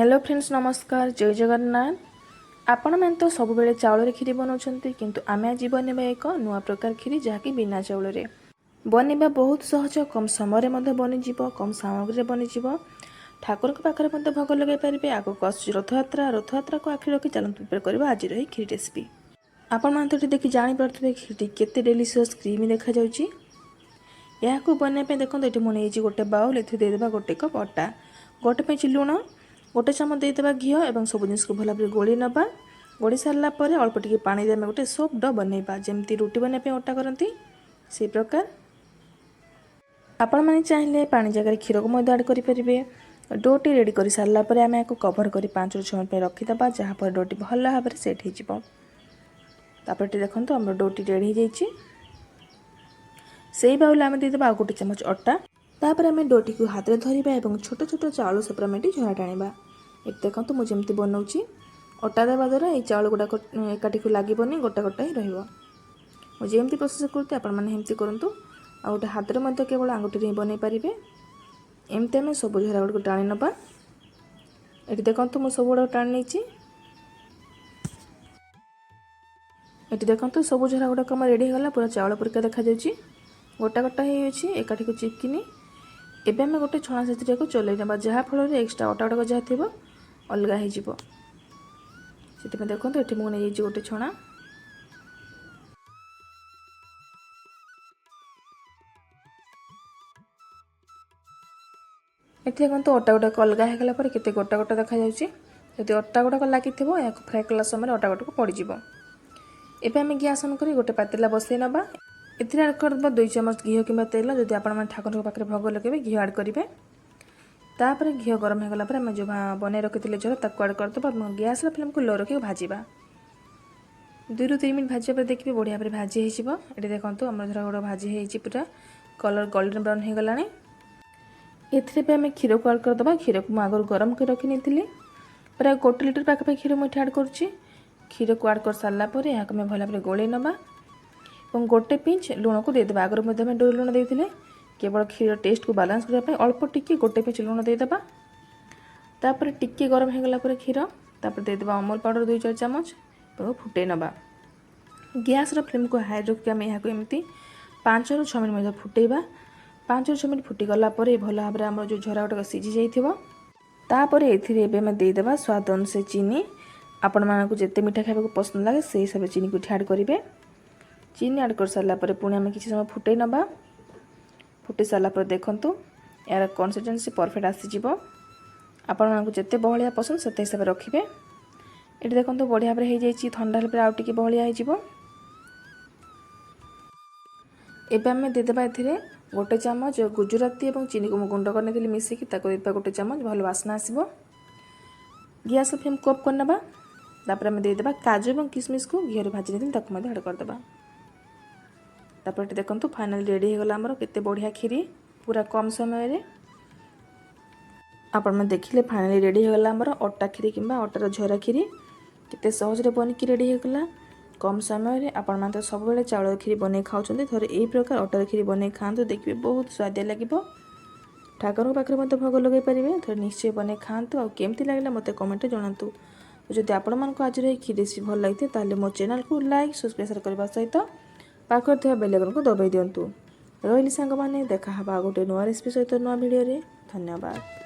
Hello friends नमस्कार जय जगन्नाथ। आपण मैंने तो सब बेले चाउल खीरी बनाउछंती किंतु आमे आज बनेबा एक नुआ प्रकार खीरी जहाँकि बिना चाउल रे बनेबा बहुत सहज कम समय मध्ये बनिजिवो कम सामग्री बनिजिवो ठाकुर के पाखरे मध्ये भोग लगे पारिबे। आगो आसुची रथयात्रा को आखिर रखी चलନ୍ତୁ प्रिपेयर करबा आज रही खीरी रेसिपी। आपण मानते देखि जानि परथबे खीरी केते डेलीशियस क्रीमी देखा जाउची। याको बने पे देखो एठी मने एजी गोटे बाउल एथि दे देबा गोटे कप आटा गोटे पेंच लूण गोटे चामच देदेबा घी और सब जिन को भल भाव गोली नवा गोड़ी सारा पर अल्प टिके पानी दे गोटे सॉफ्ट डो बनइबा जमती रुटी बनवाई अटा करती से प्रकार आपण मैंने चाहिए पानी जगह क्षीर को ऐड करेंगे। डोटी रेडी कर सारा पर आम आपको कभर कर 5 ରୁ 6 मिनट रखीदा जहाँपर डोटी भल भाव में सेट होपर देखो आम डोटी रेडी हो जाए बाउल आम देदेबा आ गोटे चामच अटा तापर आम डोटी को हाथ में धरवा और छोट छोट चाउल सब आम झरा टाणवा। ये देखो मुझे जमी बनाऊँगी अटा देवा द्वारा ये चाउल गुड़ाक एकाठी को लगभग गोटा गोटा ही रही प्रोसेस करते आपमती करूँ आ गए हाथ में केवल आंगुठी बन पारे। एमती आम सब झरा गुड़ टाणी नवा। ये देखो मुझे सब गुड़ा टाणी नहीं ये देखो सब झरा गुड़ाक रेडी होगा पूरा चाउल परिका देखा गोटा गोटा होती एकाठी को चिपकिनी एबे आम गोटे छणा से चलै ना जहाँफल एक्सट्रा अटा गुड़ाक जहाँ थी अलग हो देखो ये मुझे नहीं गोटे छणा ये देखो अटा गुड़ाक अलग होगा केते गोटा गोटा देखा जदि अटा गुड़ाक लगी फ्राए कला समय अटा गुड़ाक पड़ज। एबे आम गैस ऑन कर गोटे पातिला बसई नवा एथिरे ऐड कर 2 चामच घी कि तेल जदि आपण ठाकुर पाखे भोग लगे घी ऐड करेंगे। तापर घी गरम होगा आम जो बन रखी झर ताक ऐड करदे गैस फ्लेम को लो रखिक भाजवा 2 ରୁ 3 मिनट भाजवा देखिए बढ़िया भाव भाजी हो। ये देखो आम झर गुड़ा भाजी हो पूरा कलर गोल्डन ब्राउन हो गलानी। एथिरे आम क्षीर को ऐड करदे क्षीर को आगु गरम कर रखी नहीं प्राय 1 लिटर पाखापाखि क्षीर मुझे ऐड करुच्ची। क्षीर को ऐड कर सारा यहाँ भल भाव गोल नवा और गोटे पिंच लुण को देदेबा आगर डोरी लुण देते केवल क्षीर टेस्ट को बालांस करने अल्प टिके गोटे पिंच लुण देदेबा। तापर टिके गरम हो गला क्षीर तापर देदेबा अमूल पाउडर 2-4 चामच और फुटे नवा। गैस फ्लेम को हाई रखिक आम यहाँ एमती 5 ରୁ 6 मिनट फुटेबा 5 ରୁ 6 मिनट फुटीगला भल भाव में आम जो झरा गुटाक सीझी जापर एमें देदेबा स्वाद अनुसार चीनी आपण मानक जिते मीठा खावा पसंद लगे से हिसाब से चीनी को ऐड करेंगे। चीनी ऐड कर सारा पुणी आम किसी समय फुटे नवा फुटी सारापर देखूँ यार कन्सिस्टेंसी परफेक्ट आसीज आपण मानक जिते बहलिया पसंद से हिसाब से रखिए। ये देखो बढ़िया भाव हो ठंडा पर आउ टे बहलिया हो। एबे आम देदेबा ए गोटे चामच गुजराती और चीनी को मुझे गुंड करने मिसिकी देदेबा गोटे चामच भल बास्ना आसो। गैस फ्लेम कप करना तापर आम देदेबा काजू और किशमिश को घी भाजी नहीं ऐड करदे। तापर देखो फाइनल रेडी होगा आमर केते बढ़िया खीरी पूरा कम समय आपण देखिले फाइनली रेडी होगा आमर अटा खीरी कि अटार झरा खीरी केते सहज बनिकी रेडी होगा कम समय आपण मात्र सब बेले चाउल खीरी बन खाऊँ थोड़े यही प्रकार अटार खीरी बन खातु देखिए बहुत स्वादिया लगे। ठाकुर पाखे मत भोग लगे पारे थोड़े निश्चय बन खातु आ केमती लगे मत कमेंट जनातु। जदि आपण मानक आज खीर रेसिपी भल लगी मो चैनल को लाइक सब्सक्राइब करने सहित पाखर थे बेल आइकन को दबाई दिंतु। रही सांग मैंने देखा गोटे नुआ रेसिपी सहित नुआ वीडियो रे धन्यवाद।